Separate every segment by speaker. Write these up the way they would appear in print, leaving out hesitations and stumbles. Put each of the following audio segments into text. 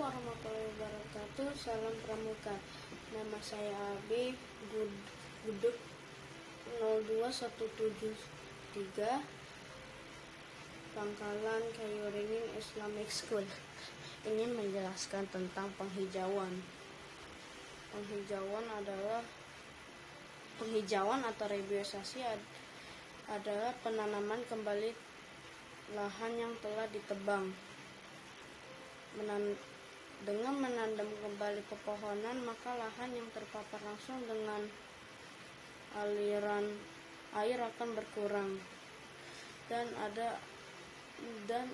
Speaker 1: warahmatullahi wabarakatuh. Salam Pramuka. Nama saya Abi Guduk 02173 Pangkalan Kayuringin Islamic School. Ingin menjelaskan tentang penghijauan. Penghijauan atau reboisasi adalah penanaman kembali lahan yang telah ditebang. Dengan menanam kembali pepohonan, maka lahan yang terpapar langsung dengan aliran air akan berkurang dan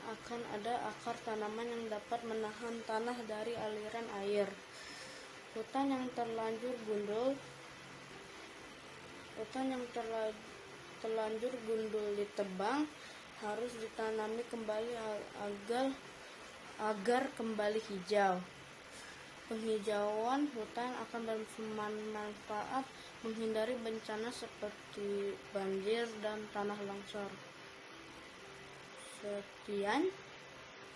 Speaker 1: akan ada akar tanaman yang dapat menahan tanah dari aliran air. Hutan yang terlanjur gundul ditebang harus ditanami kembali agar kembali hijau. Penghijauan hutan akan bermanfaat menghindari bencana seperti banjir dan tanah longsor. Sekian,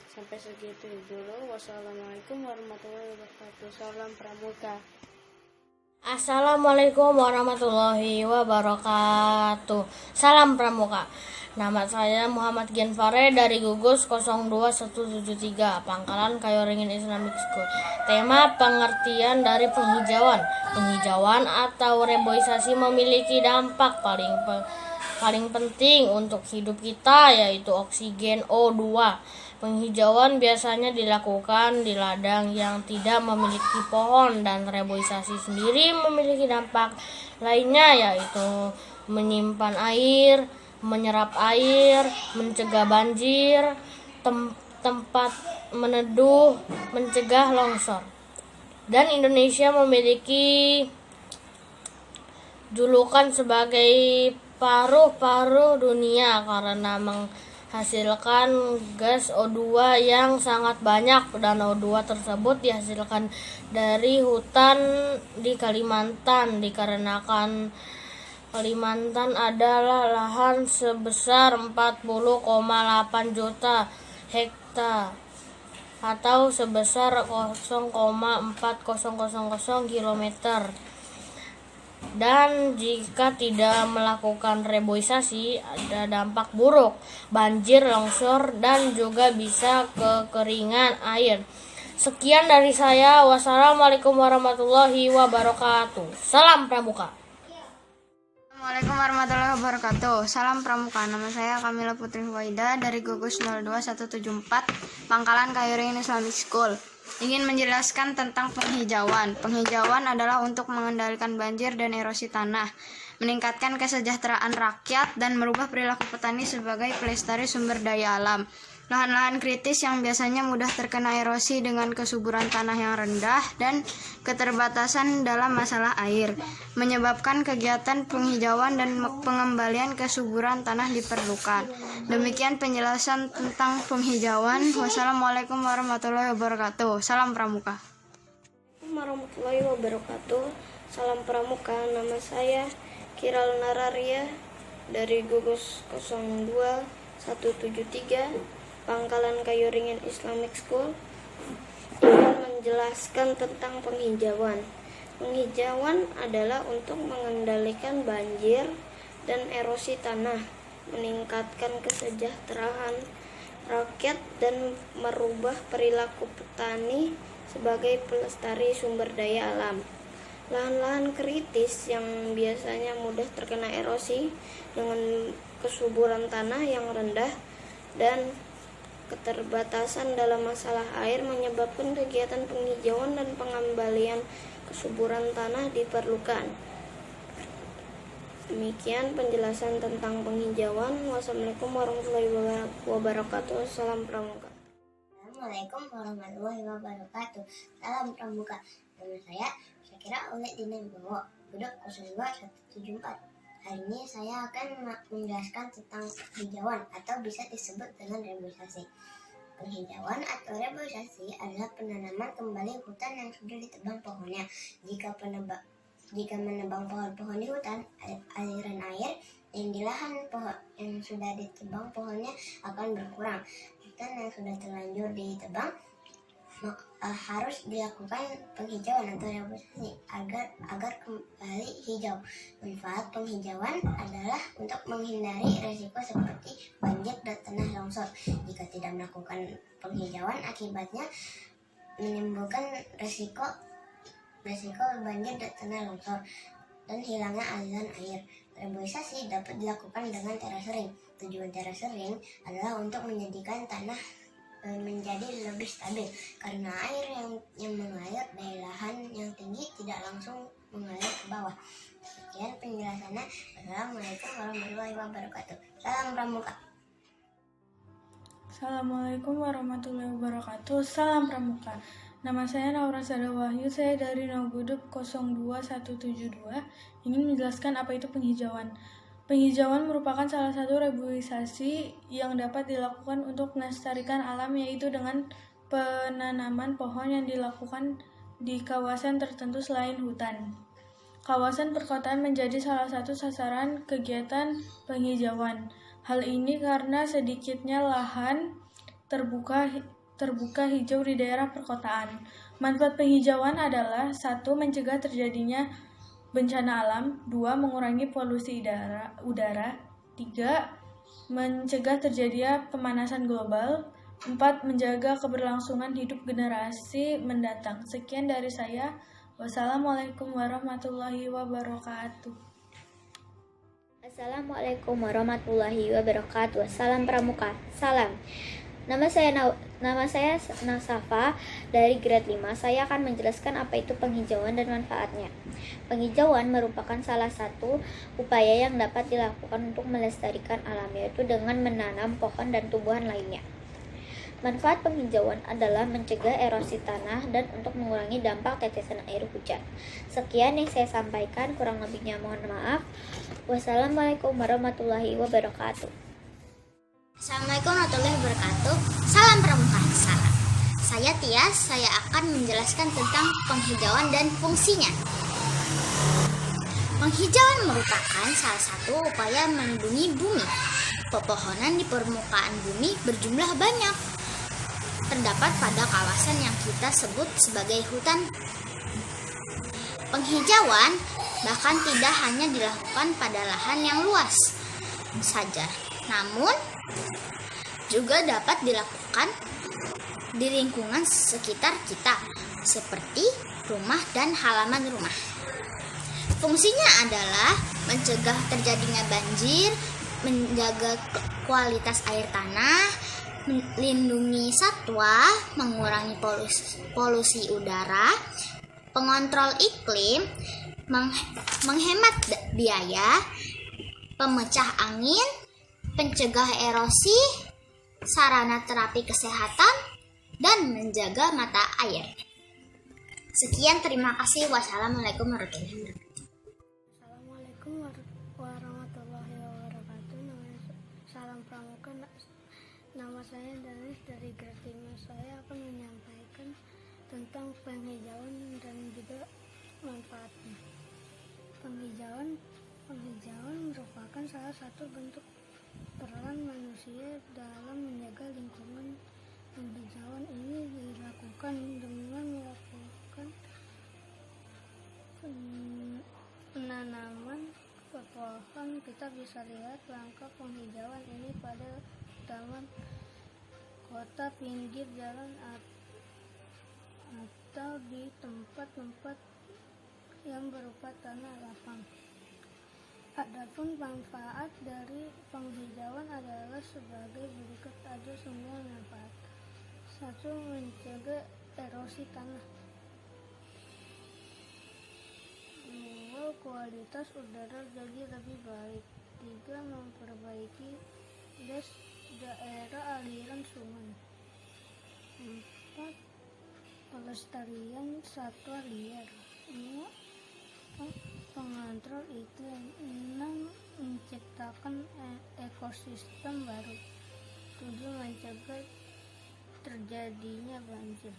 Speaker 1: sampai segitu dulu. Wassalamualaikum warahmatullahi wabarakatuh. Salam Pramuka.
Speaker 2: Assalamualaikum warahmatullahi wabarakatuh. Salam Pramuka. Nama saya Muhammad Genfare dari Gugus 02173 Pangkalan Kayuringin Islamic School. Tema pengertian dari penghijauan. Penghijauan atau reboisasi memiliki dampak paling penting untuk hidup kita, yaitu oksigen O2. Penghijauan biasanya dilakukan di ladang yang tidak memiliki pohon, dan reboisasi sendiri memiliki dampak lainnya, yaitu menyimpan air, menyerap air, mencegah banjir, tempat meneduh, mencegah longsor. Dan Indonesia memiliki julukan sebagai paruh-paruh dunia karena menghasilkan gas O2 yang sangat banyak, dan O2 tersebut dihasilkan dari hutan di Kalimantan, dikarenakan Kalimantan adalah lahan sebesar 40,8 juta hektar atau sebesar 0,4000 km. Dan jika tidak melakukan reboisasi, ada dampak buruk, banjir, longsor, dan juga bisa kekeringan air. Sekian dari saya. Wassalamualaikum warahmatullahi wabarakatuh. Salam Pramuka.
Speaker 3: Assalamualaikum warahmatullahi wabarakatuh. Salam Pramuka. Nama saya Kamila Putri Huwaida dari Gugus 02174 Pangkalan Kayuringin Islamic School. Ingin menjelaskan tentang penghijauan. Penghijauan adalah untuk mengendalikan banjir dan erosi tanah, meningkatkan kesejahteraan rakyat, dan merubah perilaku petani sebagai pelestari sumber daya alam. Lahan-lahan kritis yang biasanya mudah terkena erosi dengan kesuburan tanah yang rendah dan keterbatasan dalam masalah air, menyebabkan kegiatan penghijauan dan pengembalian kesuburan tanah diperlukan. Demikian penjelasan tentang penghijauan. Wassalamualaikum warahmatullahi wabarakatuh. Salam Pramuka.
Speaker 1: Warahmatullahi wabarakatuh. Salam Pramuka. Nama saya Kiral Nararia dari Gugus 02173 Pangkalan Kayuringin Islamic School. Ingin menjelaskan tentang penghijauan. Penghijauan adalah untuk mengendalikan banjir dan erosi tanah, meningkatkan kesejahteraan rakyat, dan merubah perilaku petani sebagai pelestari sumber daya alam. Lahan-lahan kritis yang biasanya mudah terkena erosi dengan kesuburan tanah yang rendah dan keterbatasan dalam masalah air menyebabkan kegiatan penghijauan dan pengembalian kesuburan tanah diperlukan. Demikian penjelasan tentang penghijauan. Wassalamualaikum warahmatullahi wabarakatuh. Salam Pramuka.
Speaker 4: Assalamualaikum warahmatullahi wabarakatuh. Salam Pramuka. Nama saya Syakira Ulit Dina Wibowo, Guduk 02174. Hari ini saya akan menjelaskan tentang penghijauan atau bisa disebut dengan reboisasi. Penghijauan atau reboisasi adalah penanaman kembali hutan yang sudah ditebang pohonnya. Jika menebang pohon-pohon di hutan, aliran air yang di lahan yang sudah ditebang pohonnya akan berkurang. Hutan yang sudah terlanjur ditebang harus dilakukan penghijauan atau reboisasi agar kembali hijau. Manfaat penghijauan adalah untuk menghindari risiko seperti banjir dan tanah longsor. Jika tidak melakukan penghijauan, akibatnya menimbulkan risiko banjir dan tanah longsor dan hilangnya aliran air. Reboisasi dapat dilakukan dengan terasering. Tujuan terasering adalah untuk menjadikan tanah menjadi lebih stabil karena air yang mengalir dari lahan yang tinggi tidak langsung mengalir ke bawah. Sekian penjelasannya. Assalamualaikum warahmatullahi wabarakatuh. Salam Pramuka.
Speaker 1: Assalamualaikum warahmatullahi wabarakatuh. Salam Pramuka. Nama saya Naura Sada Wahyu, saya dari Noguduk 02172, ingin menjelaskan apa itu penghijauan. Penghijauan merupakan salah satu reboisasi yang dapat dilakukan untuk melestarikan alam, yaitu dengan penanaman pohon yang dilakukan di kawasan tertentu selain hutan. Kawasan perkotaan menjadi salah satu sasaran kegiatan penghijauan. Hal ini karena sedikitnya lahan terbuka hijau di daerah perkotaan. Manfaat penghijauan adalah 1. Mencegah terjadinya bencana alam, 2. Mengurangi polusi udara, 3. Mencegah terjadinya pemanasan global, 4. Menjaga keberlangsungan hidup generasi mendatang. Sekian dari saya. Wassalamualaikum warahmatullahi wabarakatuh.
Speaker 5: Assalamualaikum warahmatullahi wabarakatuh. Salam Pramuka. Salam. Nama saya Nasafa dari grade 5. Saya akan menjelaskan apa itu penghijauan dan manfaatnya. Penghijauan merupakan salah satu upaya yang dapat dilakukan untuk melestarikan alam, yaitu dengan menanam pohon dan tumbuhan lainnya. Manfaat penghijauan adalah mencegah erosi tanah dan untuk mengurangi dampak tetesan air hujan. Sekian yang saya sampaikan, kurang lebihnya mohon maaf. Wassalamualaikum warahmatullahi wabarakatuh.
Speaker 4: Assalamualaikum warahmatullahi wabarakatuh. Salam Pramuka. Salam. Saya Tias. Saya akan menjelaskan tentang penghijauan dan fungsinya. Penghijauan merupakan salah satu upaya melindungi bumi. Pepohonan di permukaan bumi berjumlah banyak. Terdapat pada kawasan yang kita sebut sebagai hutan. Penghijauan bahkan tidak hanya dilakukan pada lahan yang luas saja, namun juga dapat dilakukan di lingkungan sekitar kita, seperti rumah dan halaman rumah. Fungsinya adalah mencegah terjadinya banjir, menjaga kualitas air tanah, melindungi satwa, mengurangi polusi udara, pengontrol iklim, menghemat biaya, pemecah angin, pencegah erosi, sarana terapi kesehatan, dan menjaga mata air. Sekian, terima kasih. Wassalamualaikum warahmatullahi wabarakatuh.
Speaker 1: Assalamualaikum warahmatullahi wabarakatuh. Salam Pramuka. Nama saya Danis dari grade 5. Saya akan menyampaikan tentang penghijauan dan juga manfaatnya. Penghijauan merupakan salah satu bentuk peran manusia dalam menjaga lingkungan. Penghijauan ini dilakukan dengan melakukan penanaman pohon. Kita bisa lihat langkah penghijauan ini pada taman kota, pinggir jalan, atau di tempat-tempat yang berupa tanah lapang. Adapun manfaat dari penghijauan adalah sebagai berikut ada semua manfaat. 1. Mencegah erosi tanah. 2. Kualitas udara jadi lebih baik. 3. Memperbaiki daerah aliran sungai. 4. Pelestarian satwa liar. 5. Pengontrol iklim. 6. Menciptakan ekosistem baru. 7. Mencegah terjadinya banjir.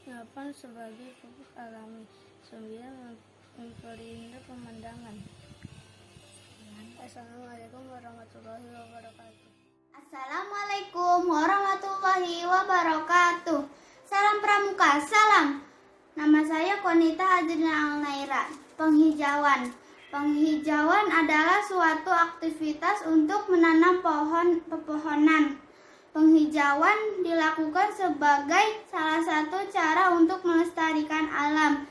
Speaker 1: 8. Sebagai pupuk alami. 9. Memperindah pemandangan. Assalamualaikum warahmatullahi wabarakatuh.
Speaker 3: Assalamualaikum warahmatullahi wabarakatuh.
Speaker 6: Salam Pramuka, salam. Nama saya Konita Adrina Alnaira. Penghijauan. Penghijauan adalah suatu aktivitas untuk menanam pepohonan. Penghijauan dilakukan sebagai salah satu cara untuk melestarikan alam.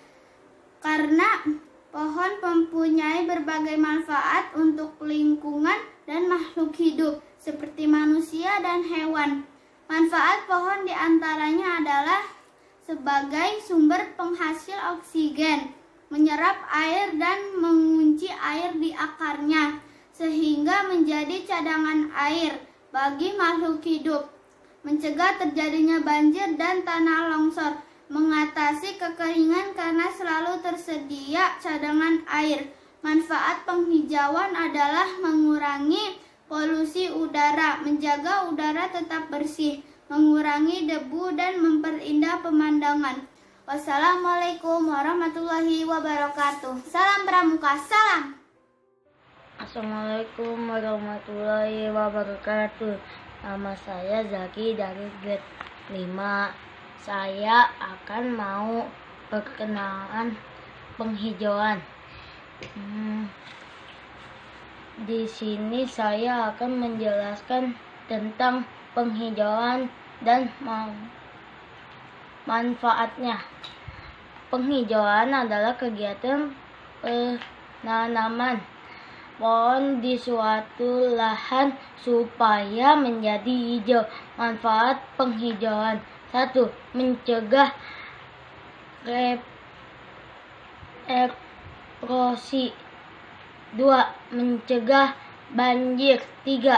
Speaker 6: Karena pohon mempunyai berbagai manfaat untuk lingkungan dan makhluk hidup, seperti manusia dan hewan. Manfaat pohon diantaranya adalah sebagai sumber penghasil oksigen, menyerap air dan mengunci air di akarnya, sehingga menjadi cadangan air bagi makhluk hidup, mencegah terjadinya banjir dan tanah longsor, mengatasi kekeringan karena selalu tersedia cadangan air. Manfaat penghijauan adalah mengurangi polusi udara, menjaga udara tetap bersih, mengurangi debu dan memperindah pemandangan. Wassalamualaikum warahmatullahi wabarakatuh. Salam Pramuka, salam.
Speaker 2: Assalamualaikum warahmatullahi wabarakatuh. Nama saya Zaki dari grade 5. Saya akan mau perkenalan penghijauan. Di sini saya akan menjelaskan tentang penghijauan dan manfaatnya. Penghijauan adalah kegiatan penanaman pohon di suatu lahan supaya menjadi hijau. Manfaat penghijauan: 1. Mencegah erosi. 2. Mencegah banjir. 3.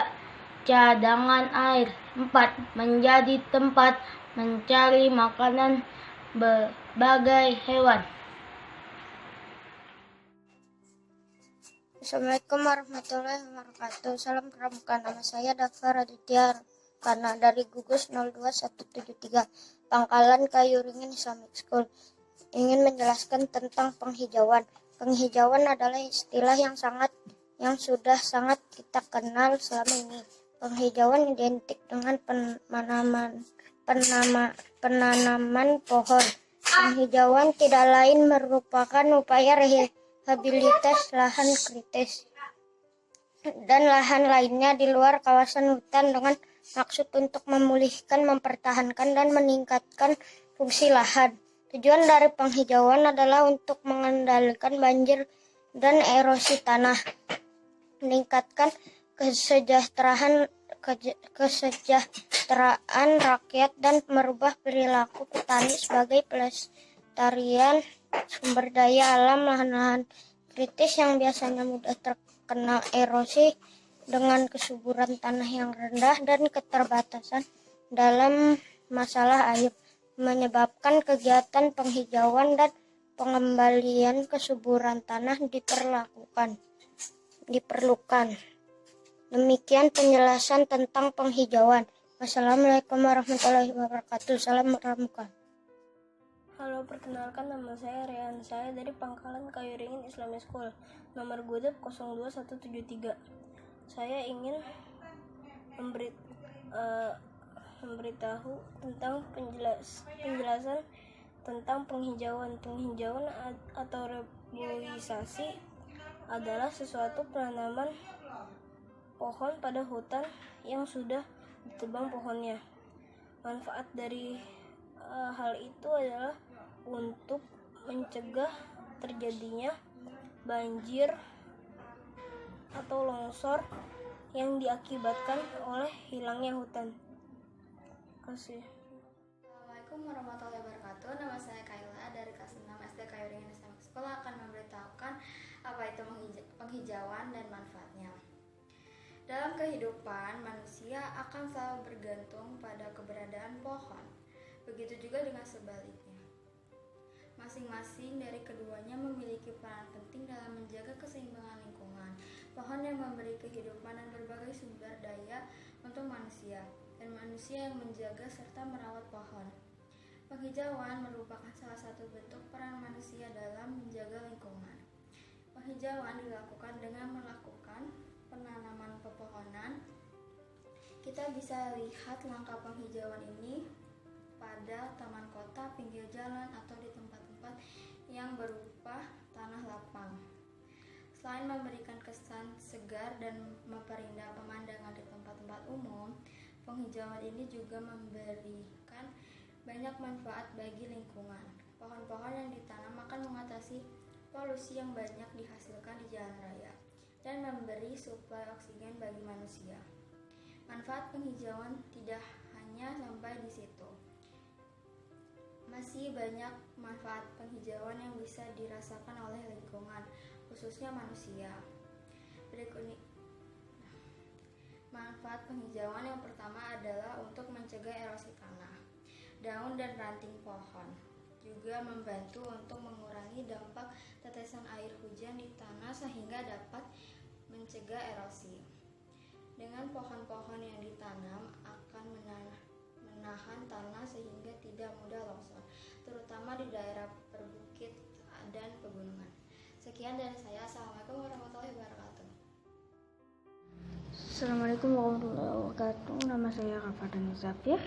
Speaker 2: Cadangan air. 4. Menjadi tempat mencari makanan berbagai hewan.
Speaker 7: Assalamualaikum warahmatullahi wabarakatuh. Salam Pramuka. Nama saya Dafar Aditya karena dari gugus 02173 Pangkalan Kayu Ringin Islamic School. Ingin menjelaskan tentang penghijauan. Penghijauan adalah istilah yang sudah sangat kita kenal selama ini. Penghijauan identik dengan penanaman pohon. Penghijauan tidak lain merupakan upaya rehabilitas lahan kritis dan lahan lainnya di luar kawasan hutan dengan maksud untuk memulihkan, mempertahankan, dan meningkatkan fungsi lahan. Tujuan dari penghijauan adalah untuk mengendalikan banjir dan erosi tanah, meningkatkan kesejahteraan rakyat, dan merubah perilaku petani sebagai pelestarian sumber daya alam. Lahan-lahan kritis yang biasanya mudah terkena erosi dengan kesuburan tanah yang rendah dan keterbatasan dalam masalah air menyebabkan kegiatan penghijauan dan pengembalian kesuburan tanah diperlukan. Demikian penjelasan tentang penghijauan. Wassalamualaikum warahmatullahi wabarakatuh. Salam Pramuka.
Speaker 8: Halo, perkenalkan nama saya Rehan. Saya dari Pangkalan Kayu Ringin Islamic School. Nomor gudep 02173. Saya ingin memberitahu tentang penjelasan tentang penghijauan. Penghijauan atau reboisasi adalah sesuatu penanaman pohon pada hutan yang sudah ditebang pohonnya. Manfaat dari hal itu adalah untuk mencegah terjadinya banjir atau longsor yang diakibatkan oleh hilangnya hutan. Terima kasih.
Speaker 9: Assalamualaikum warahmatullahi wabarakatuh. Nama saya Kayla dari kelas 6 SD Kayu Ringin Islamic School akan memberitahukan apa itu penghijauan dan manfaatnya. Dalam kehidupan, manusia akan selalu bergantung pada keberadaan pohon. Begitu juga dengan sebaliknya. Masing-masing dari keduanya memiliki peran penting dalam menjaga keseimbangan lingkungan. Pohon yang memberi kehidupan dan berbagai sumber daya untuk manusia, dan manusia yang menjaga serta merawat pohon. Penghijauan merupakan salah satu bentuk peran manusia dalam menjaga lingkungan. Penghijauan dilakukan dengan melakukan penanaman pepohonan. Kita bisa lihat langkah penghijauan ini pada taman kota, pinggir jalan, atau di tempat-tempat yang berupa tanah lapang. Selain memberikan kesan segar dan memperindah pemandangan di tempat-tempat umum, penghijauan ini juga memberikan banyak manfaat bagi lingkungan. Pohon-pohon yang ditanam akan mengatasi polusi yang banyak dihasilkan di jalan raya dan memberi suplai oksigen bagi manusia. Manfaat penghijauan tidak hanya sampai di situ. Masih banyak manfaat penghijauan yang bisa dirasakan oleh lingkungan, khususnya manusia. Berikut ini. Manfaat penghijauan yang pertama adalah untuk mencegah erosi tanah. Daun dan ranting pohon juga membantu untuk mengurangi dampak tetesan air hujan di tanah sehingga dapat mencegah erosi. Dengan pohon-pohon yang ditanam akan menahan tanah sehingga tidak mudah longsor, terutama di daerah perbukit dan pegunungan. Sekian dari saya. Assalamualaikum warahmatullahi wabarakatuh.
Speaker 10: Assalamualaikum warahmatullahi wabarakatuh. Nama saya Rafadan Zafir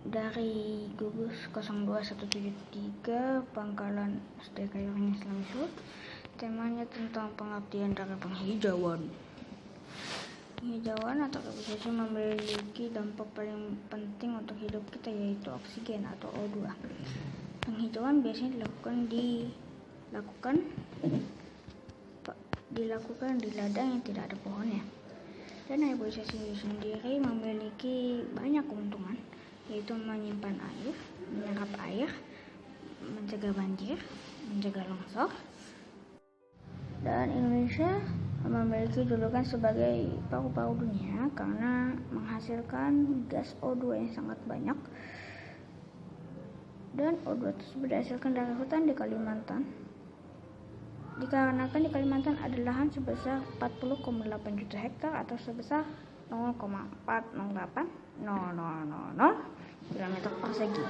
Speaker 10: dari gugus 02173 Pangkalan SD Kayuring Islamic School. Temanya tentang pengabdian dari penghijauan. Penghijauan atau reboisasi memiliki dampak paling penting untuk hidup kita, yaitu oksigen atau O2. Penghijauan biasanya dilakukan di ladang yang tidak ada pohonnya. Dan reboisasi sendiri memiliki banyak keuntungan, yaitu menyimpan air, menyerap air, mencegah banjir, mencegah longsor. Dan Indonesia memiliki julukan sebagai paru-paru dunia karena menghasilkan gas O2 yang sangat banyak. Dan O2 tersebut dihasilkan dari hutan di Kalimantan. Dikarenakan di Kalimantan ada lahan sebesar 40,8 juta hektar atau sebesar 0,408000 km persegi.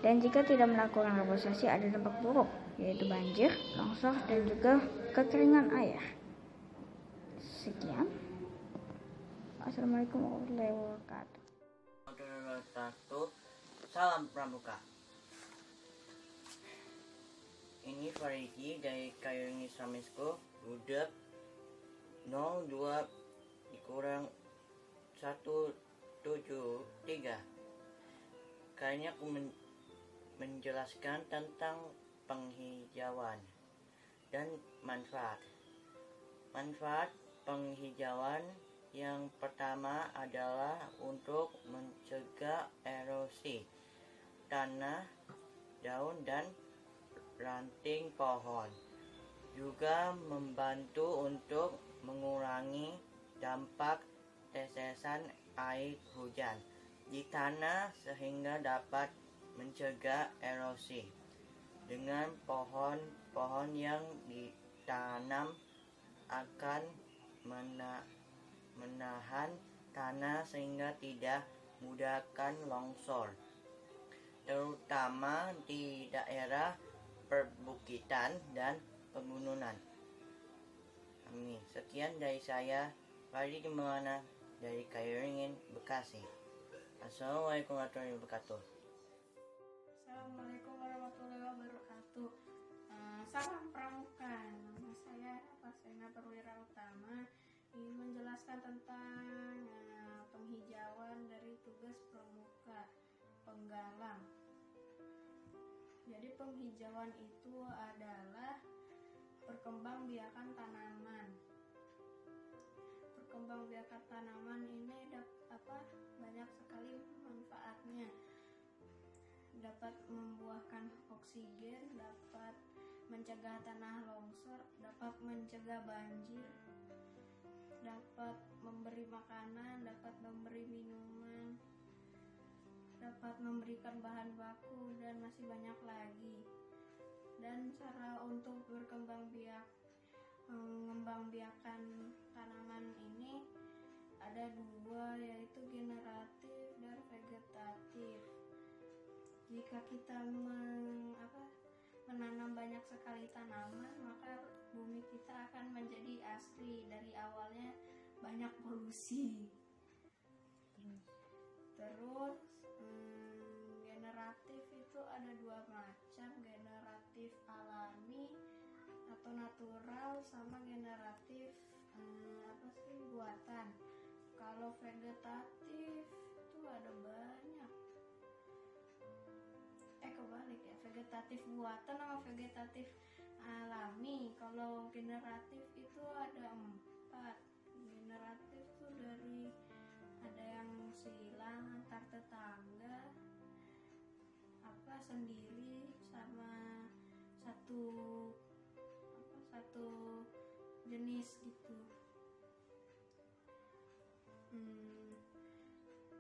Speaker 10: Dan jika tidak melakukan reboisasi ada dampak buruk, yaitu banjir, longsor, dan juga kekeringan air. Sekian. Assalamualaikum warahmatullahi wabarakatuh.
Speaker 11: Salam Pramuka. Ini Faridi dari Kayuring Islamic School, Gudeg 02 dikurang 173. Kali ini aku menjelaskan tentang penghijauan dan manfaat. Manfaat penghijauan yang pertama adalah untuk mencegah erosi tanah, daun, dan ranting pohon. Juga membantu untuk mengurangi dampak tetesan air hujan di tanah sehingga dapat mencegah erosi. Dengan pohon-pohon yang ditanam akan menahan tanah sehingga tidak mudahkan longsor, terutama di daerah perbukitan dan pegunungan. Amin. Sekian dari saya, Faridi Maulana dari Kayuring, Bekasi. Assalamualaikum warahmatullahi wabarakatuh.
Speaker 1: Assalamualaikum warahmatullahi wabarakatuh. Salam Pramuka. Nama saya Pasena Perwira Utama. Ingin menjelaskan tentang penghijauan dari tugas Pramuka Penggalang. Jadi penghijauan itu adalah perkembangbiakan tanaman. Perkembangbiakan tanaman ini banyak sekali manfaatnya. Dapat membuahkan oksigen, dapat mencegah tanah longsor, dapat mencegah banjir, dapat memberi makanan, dapat memberi minuman, dapat memberikan bahan baku, dan masih banyak lagi. Dan cara untuk mengembangbiakan tanaman ini ada dua, yaitu generatif dan vegetatif. Jika kita menanam banyak sekali tanaman, maka bumi kita akan menjadi asri. Dari awalnya banyak polusi. Terus
Speaker 8: itu ada dua macam, generatif alami atau natural sama generatif buatan. Kalau vegetatif itu ada banyak. Kebalik ya, vegetatif buatan sama vegetatif alami. Kalau generatif itu ada 4. Generatif tuh dari ada yang silang antar tetangga, sendiri, sama satu jenis gitu.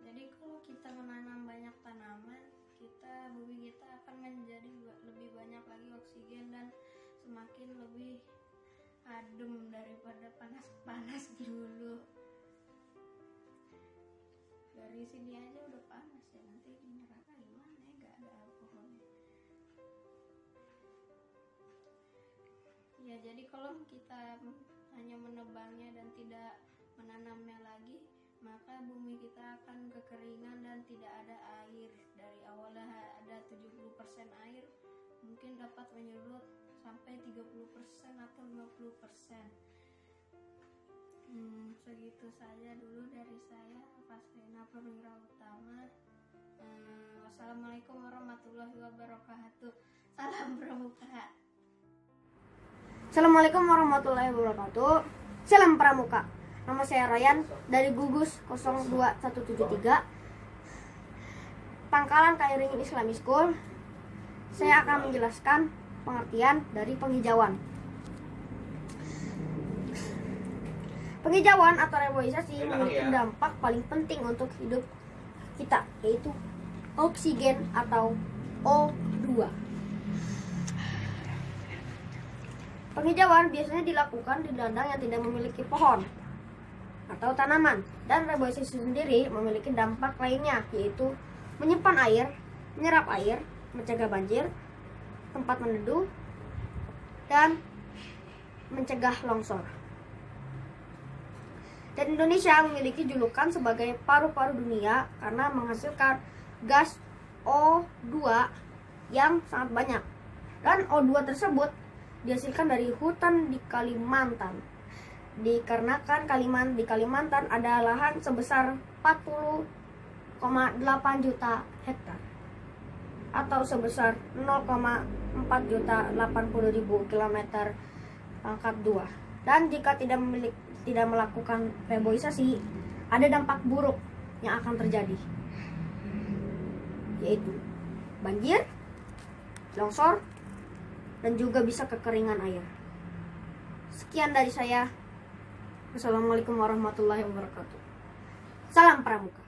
Speaker 8: Jadi kalau kita menanam banyak tanaman, bumi kita akan menjadi lebih banyak lagi oksigen dan semakin lebih adem daripada panas-panas dulu. Dari sini aja udah panas ya, nanti di neraka gimana ya, gak ada alkoholnya. Ya, jadi kalau kita hanya menebangnya dan tidak menanamnya lagi, maka bumi kita akan kekeringan dan tidak ada air. Dari awalnya ada 70% air, mungkin dapat menyurut sampai 30% atau 50%. Segitu saja dulu dari saya, Fasrina Perwira Utama. Wassalamualaikum warahmatullahi wabarakatuh. Salam Pramuka.
Speaker 3: Assalamualaikum warahmatullahi wabarakatuh. Salam Pramuka. Nama saya Ryan dari Gugus 02173 Pangkalan Kairingin Islamic School. Saya akan menjelaskan pengertian dari penghijauan. Penghijauan atau reboisasi memiliki dampak paling penting untuk hidup kita, yaitu oksigen atau O2. Penghijauan biasanya dilakukan di ladang yang tidak memiliki pohon atau tanaman, dan reboisasi sendiri memiliki dampak lainnya, yaitu menyimpan air, menyerap air, mencegah banjir, tempat meneduh, dan mencegah longsor. Dan Indonesia memiliki julukan sebagai paru-paru dunia karena menghasilkan gas O2 yang sangat banyak. Dan O2 tersebut dihasilkan dari hutan di Kalimantan. Dikarenakan di Kalimantan ada lahan sebesar 40,8 juta hektar atau sebesar 0,4 juta 80.000 kilometer pangkat 2. Dan jika tidak melakukan reboisasi, ada dampak buruk yang akan terjadi, yaitu banjir, longsor, dan juga bisa kekeringan air. Sekian dari saya. Wassalamualaikum warahmatullahi wabarakatuh. Salam Pramuka.